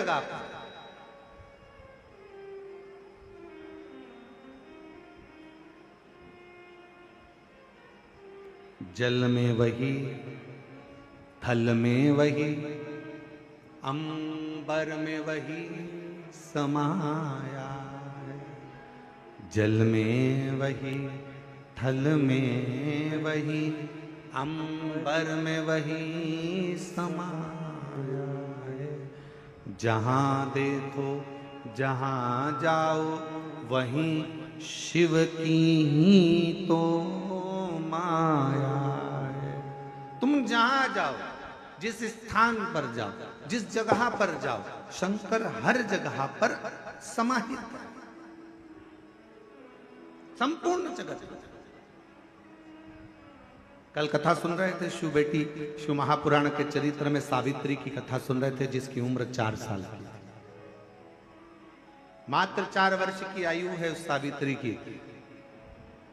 जगह पर। जल में वही, थल में वही, अंबर में वही समाया है। जल में वही, थल में वही, अंबर में वही समाया है। जहाँ देखो जहाँ जाओ वहीं शिव की ही तो माया है। तुम जहाँ जाओ, जिस स्थान पर जाओ, जिस जगह पर जाओ, शंकर हर जगह पर समाहित है, संपूर्ण जगत। कल कथा सुन रहे थे शिव बेटी, शिव महापुराण के चरित्र में सावित्री की कथा सुन रहे थे, जिसकी उम्र 4 साल की थी। मात्र 4 वर्ष की आयु है उस सावित्री की।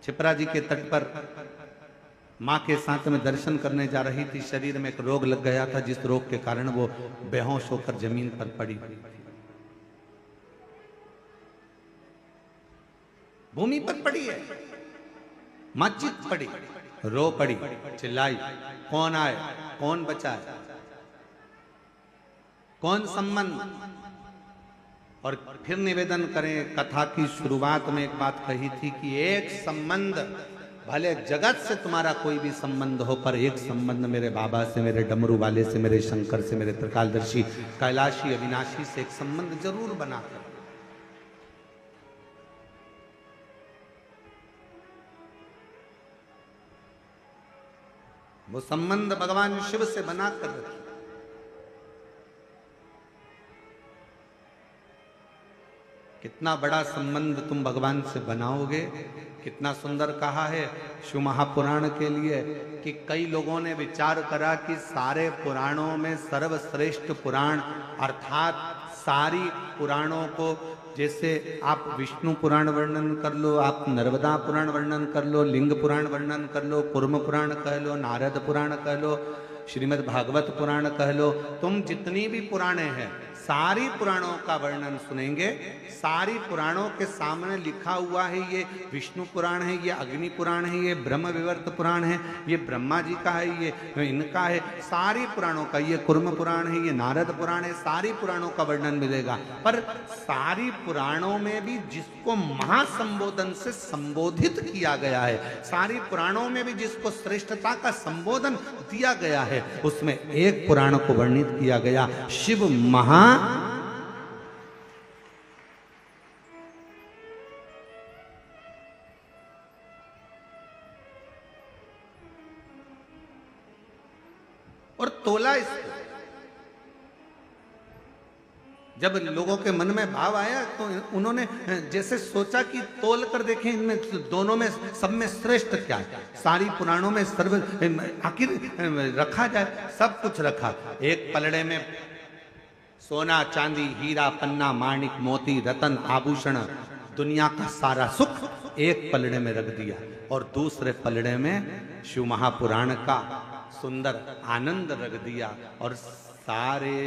छिपरा जी के तट पर मां के साथ में दर्शन करने जा रही थी। शरीर में एक रोग लग गया था, जिस रोग के कारण वो बेहोश होकर जमीन पर पड़ी हुई थी। भूमि पर पड़ी है, मस्जिद पड़ी, रो पड़ी, चिल्लाई, कौन आए, कौन बचाए, कौन संबंध। और फिर निवेदन करें, कथा की शुरुआत में एक बात कही थी कि एक संबंध, भले जगत से तुम्हारा कोई भी संबंध हो, पर एक संबंध मेरे बाबा से, मेरे डमरू वाले से, मेरे शंकर से, मेरे त्रिकालदर्शी कैलाशी अविनाशी से एक संबंध जरूर बना कर। वो संबंध भगवान शिव से बना कर रखिए। कितना बड़ा संबंध तुम भगवान से बनाओगे। कितना सुंदर कहा है शिव महापुराण के लिए कि कई लोगों ने विचार करा कि सारे पुराणों में सर्वश्रेष्ठ पुराण अर्थात सारी पुराणों को, जैसे आप विष्णु पुराण वर्णन कर लो, आप नर्मदा पुराण वर्णन कर लो, लिंग पुराण वर्णन कर लो, कूर्म पुराण कह लो, नारद पुराण कह लो, श्रीमद् भागवत पुराण कह लो, तुम जितनी भी पुराणे हैं सारी पुराणों का वर्णन सुनेंगे। सारी पुराणों के सामने लिखा हुआ है, ये विष्णु पुराण है, ये अग्नि पुराण है, ये ब्रह्म विवर्त पुराण है, ये ब्रह्मा जी का है, ये इनका है, सारी पुराणों का, ये कूर्म पुराण है, ये नारद पुराण है, सारी पुराणों का वर्णन मिलेगा। पर सारी पुराणों में भी जिसको महासंबोधन से संबोधित किया गया है, सारी पुराणों में भी जिसको श्रेष्ठता का संबोधन दिया गया है, उसमें एक पुराण को वर्णित किया गया, शिव महा और तोला इसको। जब लोगों के मन में भाव आया तो उन्होंने जैसे सोचा कि तोल कर देखें इनमें दोनों में सब में श्रेष्ठ क्या है। सारी पुराणों में सर्व आखिर रखा जाए, सब कुछ रखा। एक पलड़े में सोना चांदी हीरा पन्ना माणिक मोती रतन आभूषण दुनिया का सारा सुख एक पलड़े में रख दिया, और दूसरे पलड़े में शिव महापुराण का सुंदर आनंद रख दिया, और सारे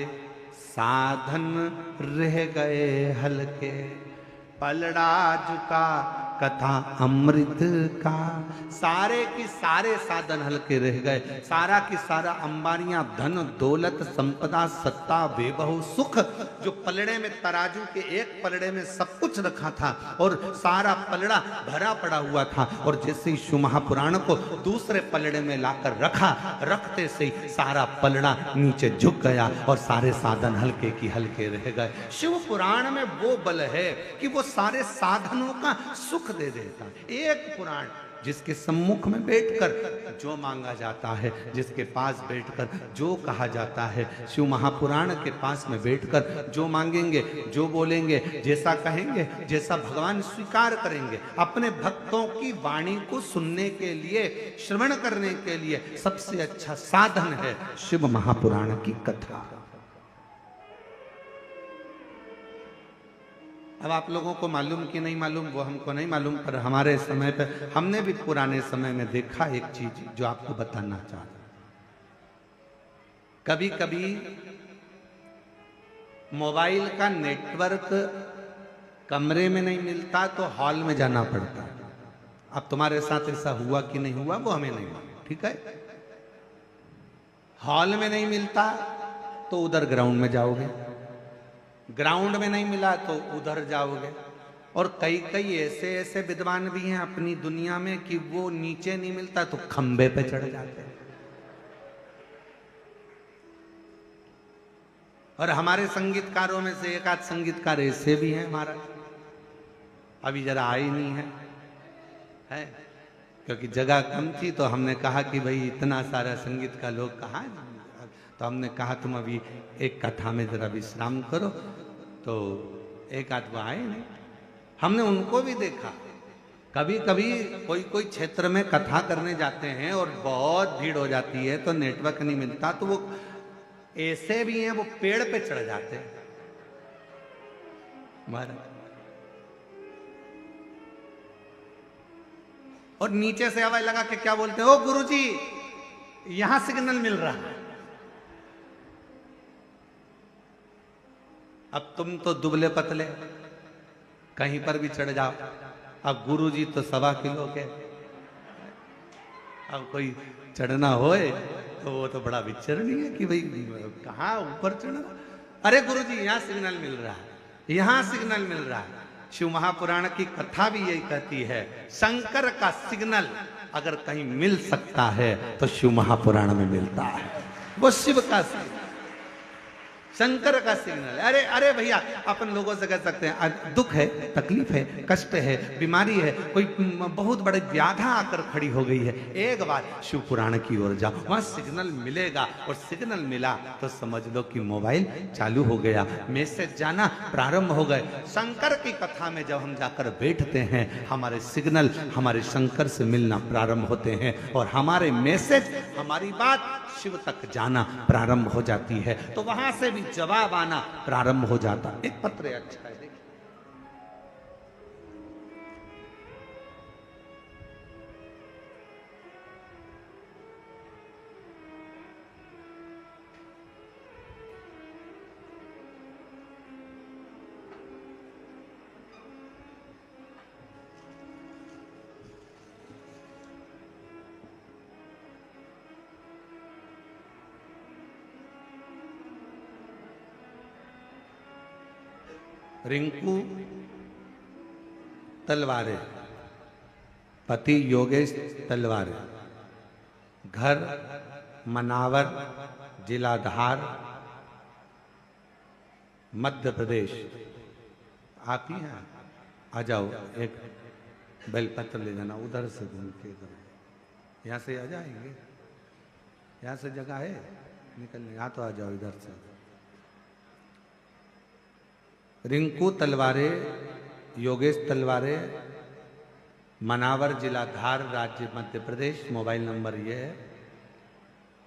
साधन रह गए हल्के। पलड़ा झुका कथा अमृत का, सारे की सारे साधन हल्के रह गए। सारा की सारा अंबानियां, धन दौलत संपदा सत्ता वैभव सुख, जो पलड़े में तराजू के एक पलड़े में सब कुछ रखा था और सारा पलड़ा भरा पड़ा हुआ था, और जैसे ही शिव महापुराण को दूसरे पलड़े में लाकर रखा, रखते से ही सारा पलड़ा नीचे झुक गया और सारे साधन हल्के की हल्के रह गए। शिव पुराण में वो बल है कि वो सारे साधनों का सुख दे देता। एक पुराण जिसके सम्मुख में बैठकर जो मांगा जाता है, जिसके पास बैठकर जो कहा जाता है, शिव महापुराण के पास में बैठकर जो मांगेंगे, जो बोलेंगे, जैसा कहेंगे, जैसा भगवान स्वीकार करेंगे। अपने भक्तों की वाणी को सुनने के लिए, श्रवण करने के लिए सबसे अच्छा साधन है शिव महापुराण की कथा। अब आप लोगों को मालूम कि नहीं मालूम वो हमको नहीं मालूम, पर हमारे समय पे हमने भी पुराने समय में देखा एक चीज जो आपको बताना चाहता। कभी कभी मोबाइल का नेटवर्क कमरे में नहीं मिलता तो हॉल में जाना पड़ता। अब तुम्हारे साथ ऐसा हुआ कि नहीं हुआ वो हमें नहीं मालूम, ठीक है। हॉल में नहीं मिलता तो उधर ग्राउंड में जाओगे, ग्राउंड में नहीं मिला तो उधर जाओगे। और कई कई ऐसे ऐसे विद्वान भी हैं अपनी दुनिया में कि वो नीचे नहीं मिलता तो खंबे पे चढ़ जाते हैं। और हमारे संगीतकारों में से एक आध संगीतकार ऐसे भी हैं हमारा, अभी जरा आए नहीं है क्योंकि जगह कम थी तो हमने कहा कि भाई इतना सारा संगीत का लोग कहाँ, तो हमने कहा तुम अभी एक कथा में जरा विश्राम करो, तो एक आध वो आए नहीं। हमने उनको भी देखा, कभी कभी कोई कोई क्षेत्र में कथा करने जाते हैं और बहुत भीड़ हो जाती है तो नेटवर्क नहीं मिलता, तो वो ऐसे भी हैं वो पेड़ पे चढ़ जाते हैं महाराज, और नीचे से आवाज लगा के क्या बोलते हैं, ओ गुरुजी यहां सिग्नल मिल रहा है। अब तुम तो दुबले पतले कहीं पर भी चढ़ जाओ, अब गुरुजी तो 1.25 किलो के, अब कोई चढ़ना होए तो वो तो बड़ा विचरणीय है कि भाई कहाँ ऊपर चढ़ना। अरे गुरुजी यहाँ सिग्नल मिल रहा है, यहाँ सिग्नल मिल रहा है। शिव महापुराण की कथा भी यही कहती है, शंकर का सिग्नल अगर कहीं मिल सकता है तो शिव महापुराण में मिलता है, वो शिव का सिग्नल, शंकर का सिग्नल। अरे अरे भैया अपन लोगों से कह सकते हैं दुख है, तकलीफ है, कष्ट है, बीमारी है, कोई बहुत बड़ी व्याधा आकर खड़ी हो गई है, एक बार शिव पुराण की ओर जाओ, वहां सिग्नल मिलेगा। और सिग्नल मिला तो समझ लो कि मोबाइल चालू हो गया, मैसेज जाना प्रारंभ हो गए। शंकर की कथा में जब हम जाकर बैठते हैं हमारे सिग्नल हमारे शंकर से मिलना प्रारंभ होते हैं और हमारे मैसेज हमारी बात शिव तक जाना प्रारंभ हो जाती है, तो वहां से भी जवाब आना प्रारंभ हो जाता। एक पत्र अच्छा है, देखिए रिंकू तलवारे, पति योगेश तलवारे, घर मनावर, जिला धार, मध्य प्रदेश। आप ही हैं, आ जाओ, एक बेलपत्र ले जाना, उधर से घूम के इधर, यहाँ से आ जाएंगे, यहाँ से जगह है निकलने, यहाँ तो आ जाओ इधर से। रिंकू तलवारे, योगेश तलवारे, मनावर, जिला धार, राज्य मध्य प्रदेश। मोबाइल नंबर ये है।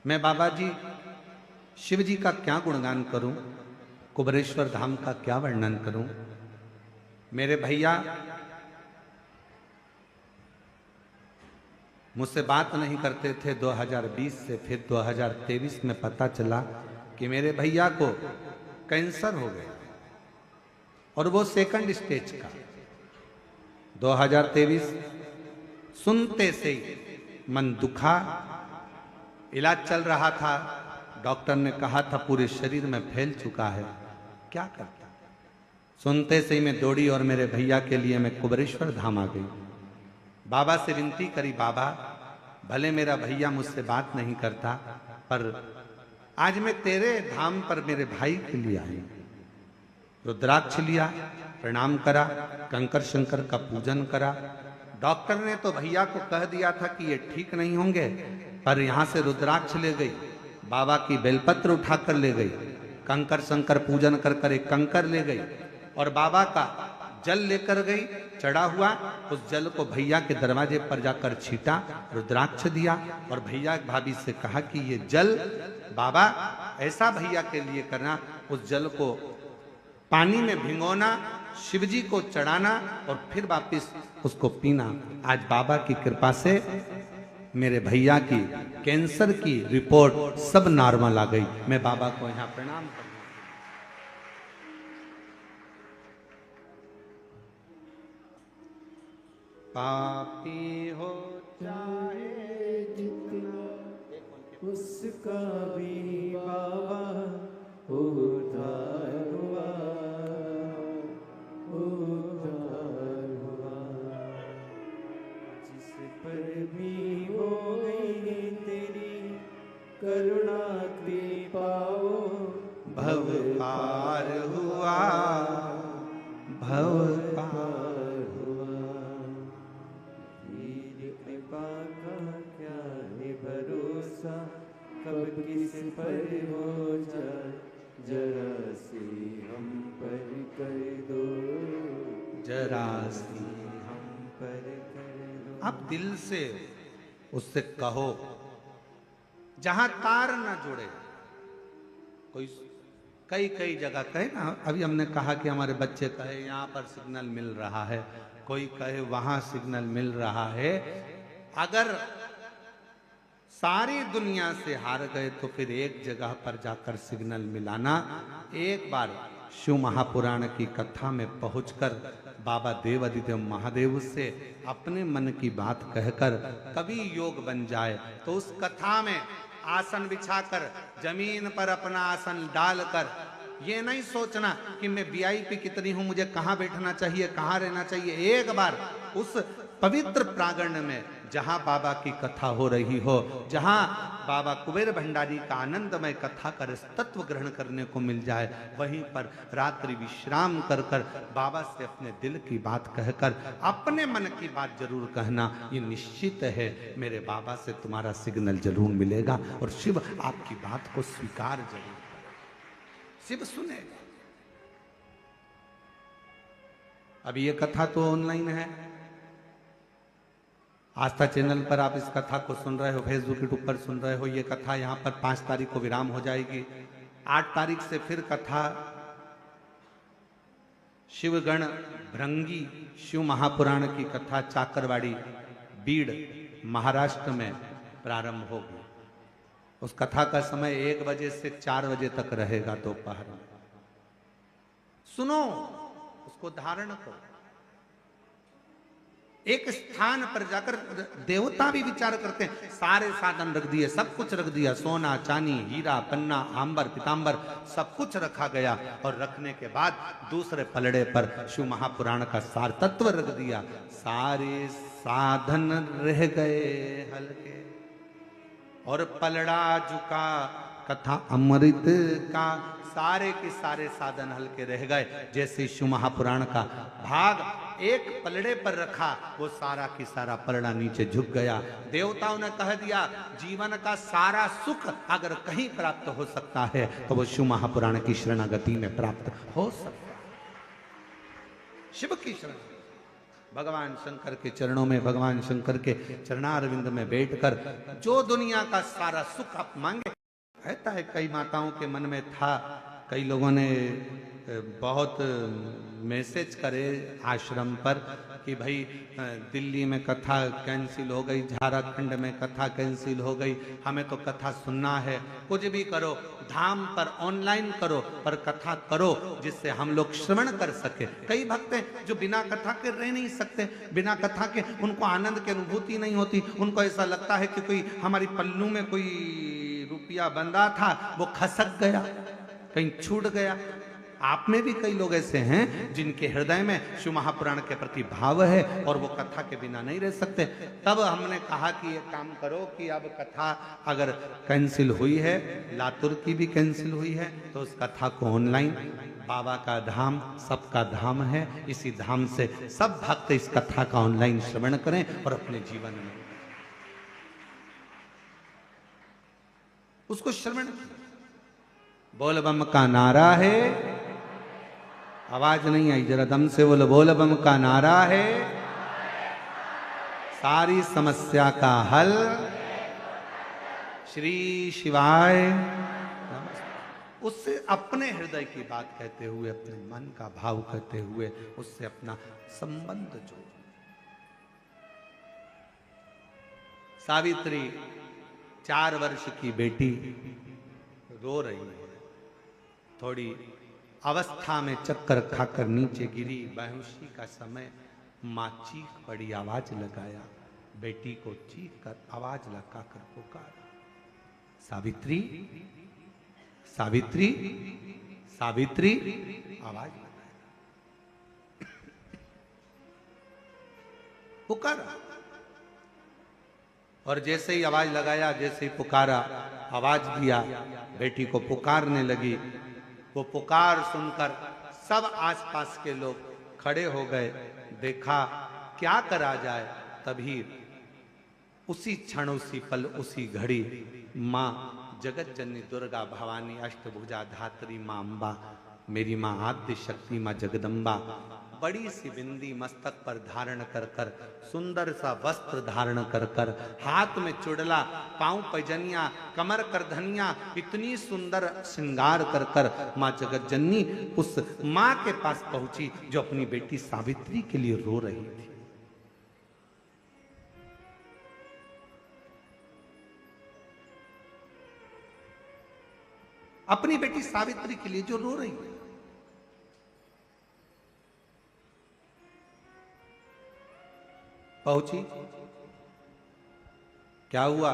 मैं बाबा जी शिव जी का क्या गुणगान करूं, कुबरेश्वर धाम का क्या वर्णन करूं। मेरे भैया मुझसे बात नहीं करते थे 2020 से, फिर 2023 में पता चला कि मेरे भैया को कैंसर हो गया और वो सेकंड स्टेज का। 2023 सुनते से ही मन दुखा, इलाज चल रहा था, डॉक्टर ने कहा था पूरे शरीर में फैल चुका है, क्या करता। सुनते से ही मैं दौड़ी और मेरे भैया के लिए मैं कुबरेश्वर धाम आ गई। बाबा से विनती करी, बाबा भले मेरा भैया मुझसे बात नहीं करता पर आज मैं तेरे धाम पर मेरे भाई के लिए आई। रुद्राक्ष लिया, प्रणाम करा, कंकर शंकर का पूजन करा। डॉक्टर ने तो भैया को कह दिया था कि ये ठीक नहीं होंगे, पर यहां से रुद्राक्ष ले गई, बाबा की बेलपत्र उठाकर ले गई, कंकर शंकर पूजन कर कर एक कंकर ले गई और बाबा का जल लेकर गई, चढ़ा हुआ। उस जल को भैया के दरवाजे पर जाकर छीटा, रुद्राक्ष दिया और भैया भाभी से कहा कि ये जल बाबा ऐसा भैया के लिए करना, उस जल को पानी में भिगोना, शिवजी को चढ़ाना और फिर वापिस उसको पीना। आज बाबा की कृपा से मेरे भैया की कैंसर की रिपोर्ट सब नॉर्मल आ गई। मैं बाबा को यहाँ प्रणाम करता हूँ। पापी हो चाहे जितना, उसका भी बाबा उद्धार हुआ, उद्धार हुआ। जिस पर भी हो गई तेरी करुणा कृपा, वो भव पार हुआ, भव पार हुआ। तेरी कृपा का क्या है भरोसा, कब किस पर हो जाए, जरा सी हम पर कर दो, जरा सी हम पर कर दो। आप दिल से उससे कहो, जहां तार ना जुड़े। कोई कई कई जगह कहे ना, अभी हमने कहा कि हमारे बच्चे कहे यहाँ पर सिग्नल मिल रहा है, कोई कहे वहां सिग्नल मिल रहा है। अगर सारी दुनिया से हार गए तो फिर एक जगह पर जाकर सिग्नल मिलाना। एक बार शिव महापुराण की कथा में पहुंचकर बाबा देवाधिदेव महादेव से अपने मन की बात कहकर कभी योग बन जाए तो उस कथा में आसन बिछाकर जमीन पर अपना आसन डालकर ये नहीं सोचना कि मैं वीआईपी कितनी हूं, मुझे कहां बैठना चाहिए, कहां रहना चाहिए। एक बार उस पवित्र प्रांगण में जहां बाबा की कथा हो रही हो, जहां बाबा कुबेर भंडारी का आनंदमय कथा कर तत्व ग्रहण करने को मिल जाए, वहीं पर रात्रि विश्राम कर कर बाबा से अपने दिल की बात कहकर अपने मन की बात जरूर कहना। ये निश्चित है मेरे बाबा से तुम्हारा सिग्नल जरूर मिलेगा और शिव आपकी बात को स्वीकार जरूर करेगा, शिव सुनेगा। अब ये कथा तो ऑनलाइन है, आस्था चैनल पर आप इस कथा को सुन रहे हो, फेसबुक यूट्यूब पर सुन रहे हो। ये कथा यहाँ पर 5 तारीख को विराम हो जाएगी। 8 तारीख से फिर कथा शिवगण भृंगी शिव महापुराण की कथा चाकरवाड़ी बीड़ महाराष्ट्र में प्रारंभ होगी। उस कथा का समय 1 बजे से 4 बजे तक रहेगा दोपहर में। सुनो, उसको धारण करो। एक स्थान पर जाकर देवता भी विचार करते हैं, सारे साधन रख दिए, सब कुछ रख दिया, सोना चांदी हीरा पन्ना आंबर पीतांबर सब कुछ रखा गया। और रखने के बाद दूसरे पलड़े पर शिव महापुराण का सार तत्व रख दिया, सारे साधन रह गए हल्के और पलड़ा झुका कथा अमृत का, सारे के सारे साधन हल्के रह गए। जैसे शिव महापुराण का भाग एक पलड़े पर रखा, वो सारा की सारा पलड़ा नीचे झुक गया। देवताओं ने कह दिया जीवन का सारा सुख अगर कहीं प्राप्त हो सकता है तो वो शिव महापुराण की शरणागति में प्राप्त हो सकता है। शिव की शरण, भगवान शंकर के चरणों में, भगवान शंकर के चरणारविंद में बैठकर जो दुनिया का सारा सुख आप मांगे। कहता है कई माताओं के मन में था, कई लोगों ने बहुत मैसेज करे आश्रम पर कि भाई दिल्ली में कथा कैंसिल हो गई, झारखंड में कथा कैंसिल हो गई, हमें तो कथा सुनना है। कुछ भी करो, धाम पर ऑनलाइन करो पर कथा करो जिससे हम लोग श्रवण कर सके। कई भक्त हैं जो बिना कथा के रह नहीं सकते, बिना कथा के उनको आनंद की अनुभूति नहीं होती। उनको ऐसा लगता है कि कोई हमारी पल्लू में कोई रुपया बंधा था, वो खसक गया, कहीं छूट गया। आप में भी कई लोग ऐसे हैं जिनके हृदय में शिव महापुराण के प्रति भाव है और वो कथा के बिना नहीं रह सकते। तब हमने कहा कि ये काम करो कि अब कथा अगर कैंसिल हुई है, लातूर की भी कैंसिल हुई है, तो उस कथा को ऑनलाइन, बाबा का धाम सबका धाम है, इसी धाम से सब भक्त इस कथा का ऑनलाइन श्रवण करें और अपने जीवन में उसको श्रवण। बोल बम का नारा है, आवाज नहीं आई, जरा दम से बोलो। बोल बम का नारा है, सारी समस्या का हल श्री शिवाय। उससे अपने हृदय की बात कहते हुए, अपने मन का भाव कहते हुए उससे अपना संबंध जोड़ो। सावित्री 4 वर्ष की बेटी रो रही है, थोड़ी अवस्था में चक्कर खाकर नीचे गिरी, बेहोशी का समय, माँ चीख पड़ी, आवाज लगाया, बेटी को चीख कर आवाज लगा कर पुकारा, सावित्री सावित्री सावित्री, आवाज लगाया, पुकारा। और जैसे ही आवाज लगाया, जैसे ही पुकारा, आवाज दिया, बेटी को पुकारने लगी। वो पुकार सुनकर सब आसपास के लोग खड़े हो गए। देखा क्या करा जाए। तभी उसी क्षण, उसी पल, उसी घड़ी माँ जगत जननी दुर्गा भवानी अष्टभुजा धात्री माँ अम्बा, मेरी माँ आद्य शक्ति माँ जगदम्बा, बड़ी सी बिंदी मस्तक पर धारण कर कर, सुंदर सा वस्त्र धारण कर कर, हाथ में चुड़ला, पांव पैजनिया, कमर करधनिया, इतनी सुंदर श्रृंगार कर कर माँ जगत जननी उस माँ के पास पहुंची जो अपनी बेटी सावित्री के लिए रो रही थी। अपनी बेटी सावित्री के लिए जो रो रही है। पहुंची, क्या हुआ,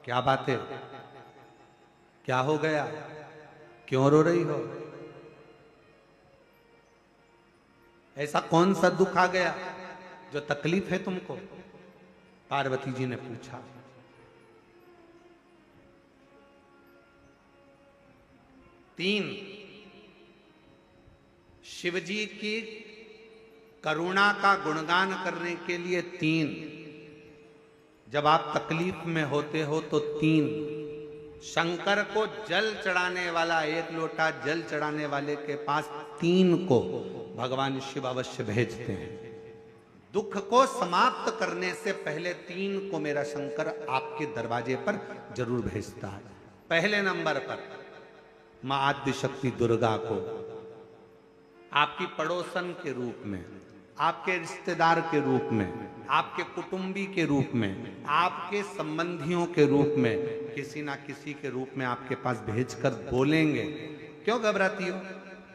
क्या बात है, क्या हो गया, क्यों रो रही हो, ऐसा कौन सा दुख आ गया जो तकलीफ है तुमको? पार्वती जी ने पूछा। तीन, शिवजी की करुणा का गुणगान करने के लिए तीन, जब आप तकलीफ में होते हो तो तीन, शंकर को जल चढ़ाने वाला, एक लोटा जल चढ़ाने वाले के पास तीन को भगवान शिव अवश्य भेजते हैं। दुख को समाप्त करने से पहले तीन को मेरा शंकर आपके दरवाजे पर जरूर भेजता है। पहले नंबर पर मां आद्य शक्ति दुर्गा को आपकी पड़ोसन के रूप में, आपके रिश्तेदार के रूप में, आपके कुटुंबी के रूप में, आपके संबंधियों के रूप में, किसी ना किसी के रूप में आपके पास भेजकर बोलेंगे, क्यों घबराती हो,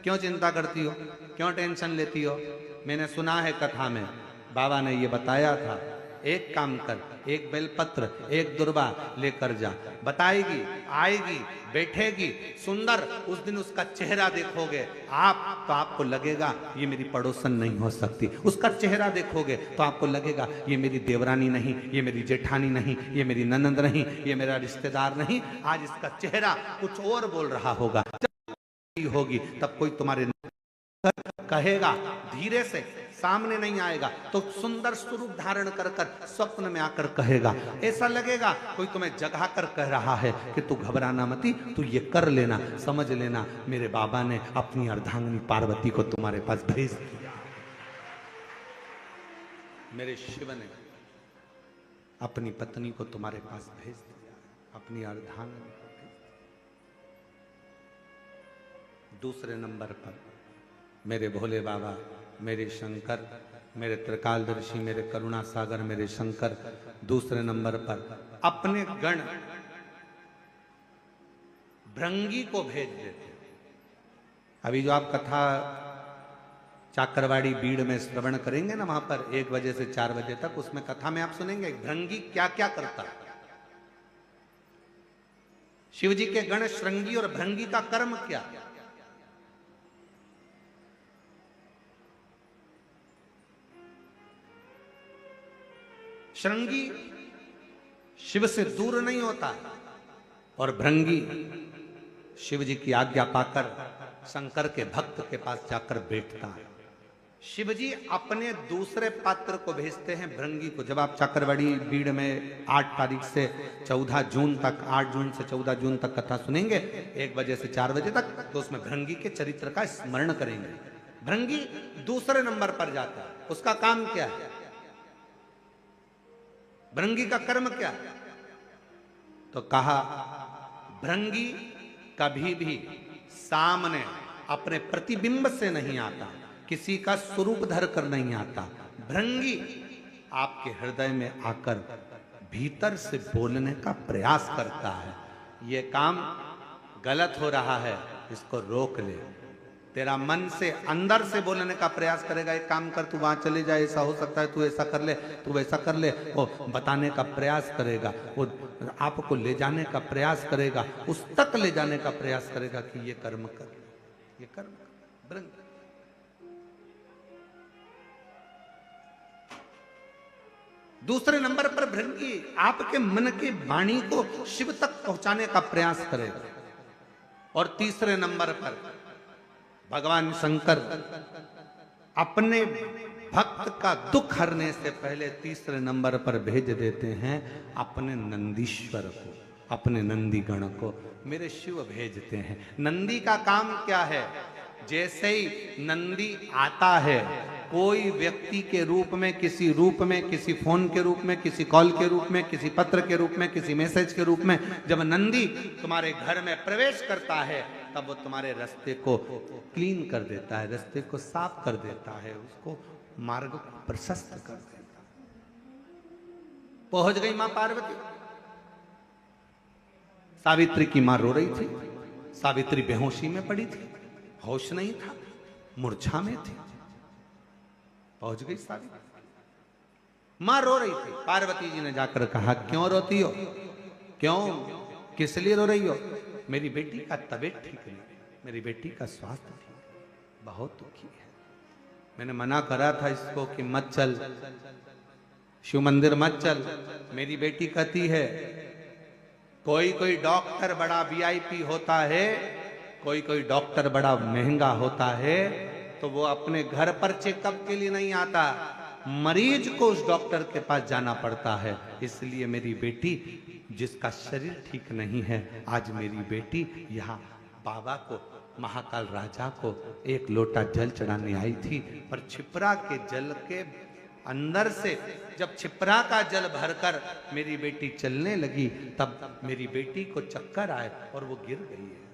क्यों चिंता करती हो, क्यों टेंशन लेती हो? मैंने सुना है कथा में, बाबा ने ये बताया था, एक काम कर, एक बेलपत्र, एक दुर्वा लेकर जा, बताएगी, आएगी, बैठेगी, सुंदर, उस दिन उसका चेहरा देखोगे आप तो आपको लगेगा ये मेरी पड़ोसन नहीं हो सकती। उसका चेहरा देखोगे तो आपको लगेगा ये मेरी देवरानी नहीं, ये मेरी जेठानी नहीं, ये मेरी ननंद नहीं, ये मेरा रिश्तेदार नहीं। आज इसका चेहरा कुछ और बोल रहा होगा। जब होगी तब कोई तुम्हारे कहेगा, धीरे से, सामने नहीं आएगा तो सुंदर स्वरूप धारण कर कर स्वप्न में आकर कहेगा। ऐसा लगेगा कोई तुम्हें जगा कर कह रहा है कि तू घबराना मती, तू ये कर लेना, समझ लेना मेरे बाबा ने अपनी अर्धांगिनी पार्वती को तुम्हारे पास भेज दिया, मेरे शिव ने अपनी पत्नी को तुम्हारे पास भेज दिया, अपनी अर्धांगिनी को भेज दिया। दूसरे नंबर पर मेरे भोले बाबा, मेरे शंकर, मेरे त्रिकालदर्शी, मेरे करुणा सागर, मेरे शंकर दूसरे नंबर पर अपने गण भृंगी को भेज देते। अभी जो आप कथा चाकरवाड़ी बीड़ में श्रवण करेंगे ना, वहां पर 1 बजे से 4 बजे तक, उसमें कथा में आप सुनेंगे भृंगी क्या क्या करता है। शिवजी के गण श्रृंगी और भृंगी का कर्म क्या? श्रृंगी शिव से दूर नहीं होता और भृंगी शिव जी की आज्ञा पाकर शंकर के भक्त के पास जाकर बैठता है। शिव जी अपने दूसरे पात्र को भेजते हैं भृंगी को। जब आप चाकरवाड़ी बीड़ में 8 तारीख से 14 जून तक, 8 जून से 14 जून तक कथा सुनेंगे 1 बजे से 4 बजे तक, तो उसमें भृंगी के चरित्र का स्मरण करेंगे। भृंगी दूसरे नंबर पर जाता है। उसका काम क्या है? भृंगी का कर्म क्या है? तो कहा भृंगी कभी भी सामने अपने प्रतिबिंब से नहीं आता, किसी का स्वरूप धर कर नहीं आता। भृंगी आपके हृदय में आकर भीतर से बोलने का प्रयास करता है। ये काम गलत हो रहा है, इसको रोक ले, तेरा मन से अंदर से बोलने का प्रयास करेगा, एक काम कर, तू वहां चले जाए, ऐसा हो सकता है, तू ऐसा कर ले, तू वैसा कर ले, वो बताने का प्रयास करेगा, वो आपको ले जाने का प्रयास करेगा, उस तक ले जाने का प्रयास करेगा कि ये कर्म कर, ये कर्म कर। ब्रह्म दूसरे नंबर पर भृंगी आपके मन की वाणी को शिव तक पहुंचाने का प्रयास करेगा। और तीसरे नंबर पर भगवान शंकर अपने भक्त का दुख हरने से पहले तीसरे नंबर पर भेज देते हैं अपने नंदीश्वर को, अपने नंदी गण को मेरे शिव भेजते हैं। नंदी का काम क्या है? जैसे ही नंदी आता है, कोई व्यक्ति के रूप में, किसी रूप में, किसी फोन के रूप में, किसी कॉल के रूप में, किसी पत्र के रूप में, किसी मैसेज के रूप में, जब नंदी तुम्हारे घर में प्रवेश करता है तब वो तुम्हारे रास्ते को क्लीन कर देता है, रास्ते को साफ कर देता है, उसको मार्ग को प्रशस्त कर देता है। पहुंच गई मां पार्वती। सावित्री की मां रो रही थी, सावित्री बेहोशी में पड़ी थी, होश नहीं था, मूर्छा में थी। पहुंच गई सावित्री, मां रो रही थी। पार्वती जी ने जाकर कहा, क्यों रोती हो, क्यों, किस लिए रो रही हो? मेरी बेटी का तबीयत ठीक नहीं, मेरी बेटी का स्वास्थ्य ठीक, बहुत दुखी है। मैंने मना करा था इसको कि मत चल, शिव मंदिर मत चल। मेरी बेटी कहती है, कोई कोई डॉक्टर बड़ा वीआईपी होता है, कोई कोई डॉक्टर बड़ा महंगा होता है, तो वो अपने घर पर चेकअप के लिए नहीं आता, मरीज को उस डॉक्टर के पास जाना पड़ता है। इसलिए मेरी बेटी, जिसका शरीर ठीक नहीं है, आज मेरी बेटी यहाँ बाबा को, महाकाल राजा को एक लोटा जल चढ़ाने आई थी। पर छिपरा के जल के अंदर से जब छिपरा का जल भरकर मेरी बेटी चलने लगी, तब मेरी बेटी को चक्कर आए और वो गिर गई है।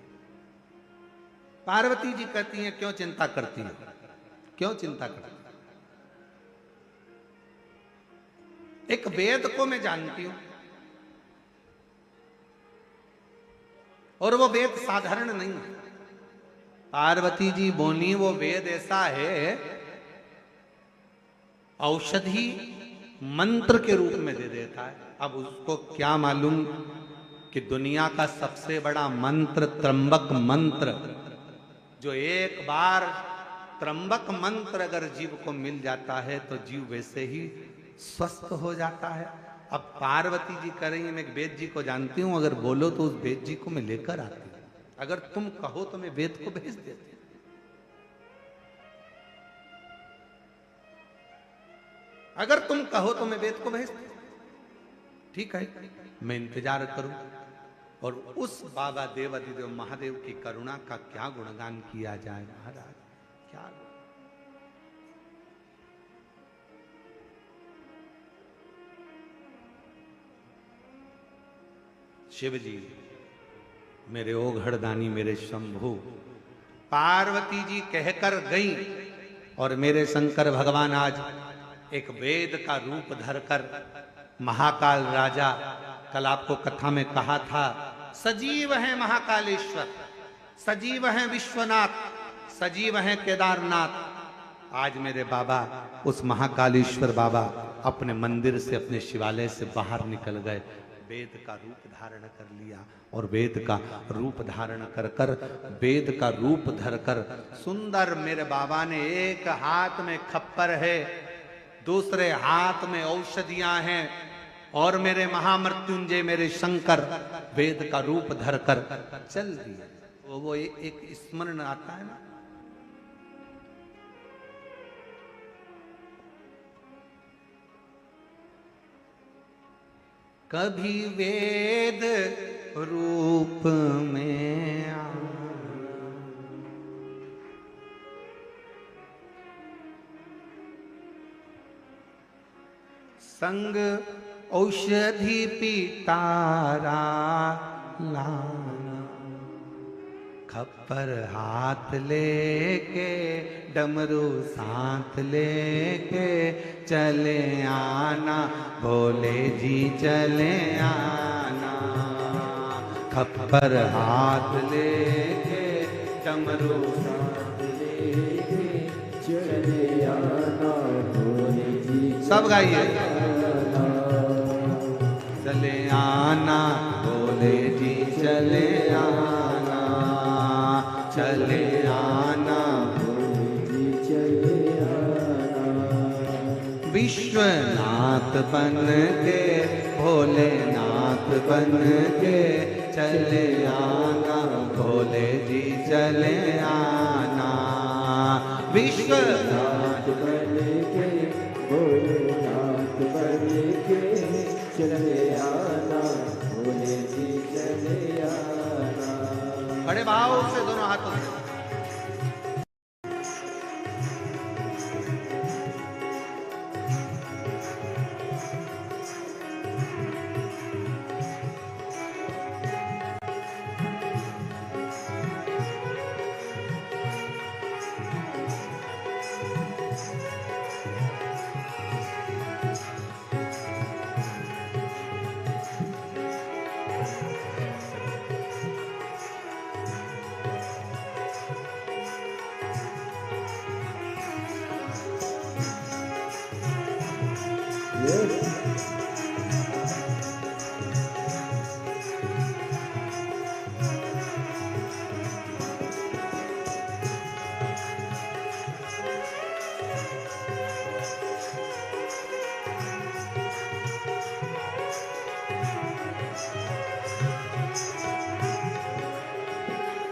पार्वती जी कहती हैं, क्यों चिंता करती है, क्यों चिंता करती है? एक वेद को मैं जानती हूं, और वो वेद साधारण नहीं है। पार्वती जी बोली, वो वेद ऐसा है, औषधि मंत्र के रूप में दे देता है। अब उसको क्या मालूम कि दुनिया का सबसे बड़ा मंत्र त्र्यंबक मंत्र, जो एक बार त्र्यंबक मंत्र अगर जीव को मिल जाता है तो जीव वैसे ही स्वस्थ हो जाता है। अब पार्वती जी कह रही है, मैं वेद जी को जानती हूं, अगर बोलो तो उस वेद जी को मैं लेकर आती हूं, अगर तुम कहो तो मैं वेद को भेज देती हूं। अगर तुम कहो तो मैं वेद को भेज देती हूं। ठीक है, मैं इंतजार करूं। और उस बाबा देवाधिदेव महादेव की करुणा का क्या गुणगान किया जाए महाराज, क्या। शिव जी मेरे ओघड़दानी, मेरे शंभु, पार्वती जी कहकर गई और मेरे शंकर भगवान आज एक वेद का रूप धरकर, महाकाल राजा, कल आपको कथा में कहा था, सजीव है महाकालेश्वर, सजीव है विश्वनाथ, सजीव है केदारनाथ। आज मेरे बाबा, उस महाकालेश्वर बाबा अपने मंदिर से, अपने शिवालय से बाहर निकल गए, वेद का रूप धारण कर लिया। और वेद का रूप धारण कर कर, वेद का रूप धरकर, सुंदर मेरे बाबा ने, एक हाथ में खप्पर है, दूसरे हाथ में औषधियां हैं, और मेरे महामृत्युंजय मेरे शंकर वेद का रूप धरकर चल दिए। वो एक स्मरण आता है ना, कभी वेद रूप में आ, संग औषधि पितारा लाना, खप्पर हाथ लेके, डमरू साथ लेके चले आना, भोले जी चले आना। खप्पर हाथ लेके, डमरू साथ सब गाइए। चले आना भोले जी चले आना, चले आना विश्वनाथ बन के भोलेनाथ बन के चले आना भोले जी चले आना, विश्वनाथ बन के भोलेनाथ बन के चले आना भोले जी चले आना। बड़े भाव से दोनों हाथों से।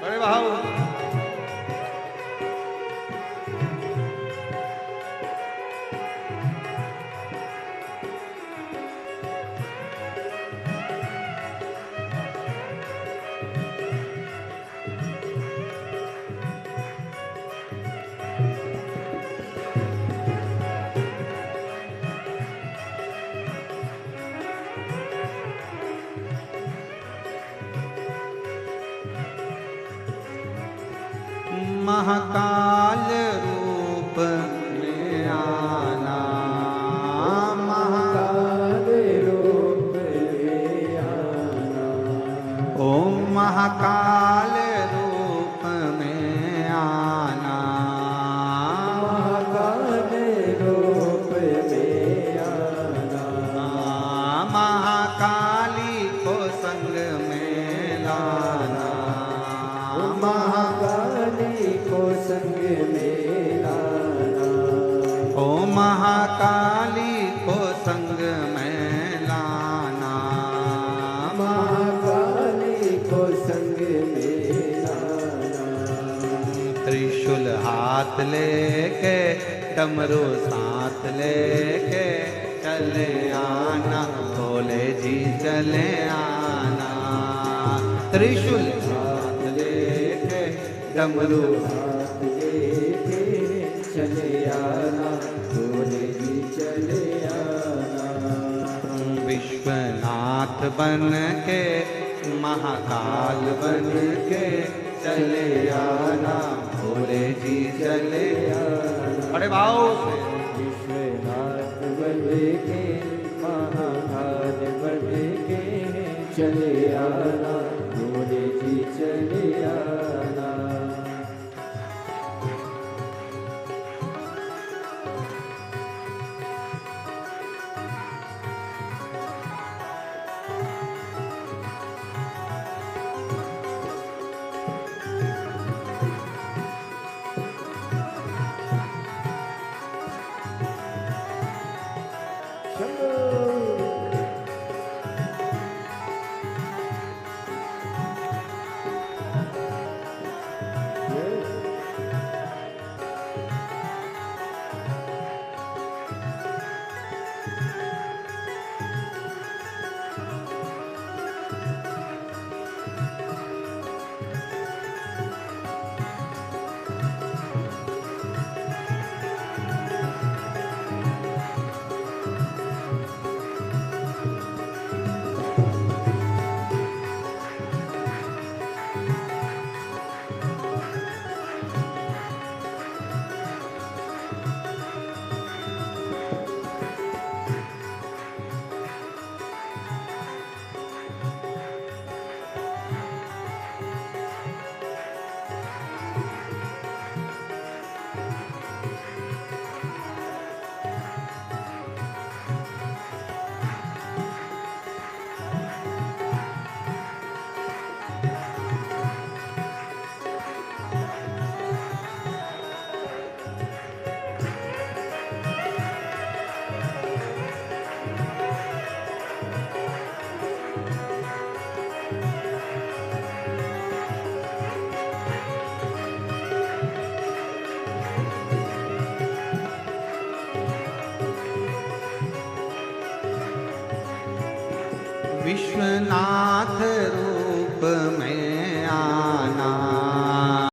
बड़े भाव। महाकाल रूप में आना, महाकाल रूप में आना, ओम महाकाल रूप में आना, महाकाल रूप में आना, महाकाली को संग में लाना, महाकाली को संग में लाना, ओ महाकाली को संग में लाना, महाकाली को संग में लाना। त्रिशूल हाथ लेके डमरू साथ लेके चले आना भोले जी चले आना, त्रिशूल हाथ लेके डमरू हाथ लेके चले आना भोले जी चले आना। विश्वनाथ बन के महाकाल बन के चले आना भोले जी चले आना। बड़े भाव से विश्वनाथ बन के महाकाल बन के चले आना भोले जी चले आना। विश्वनाथ रूप में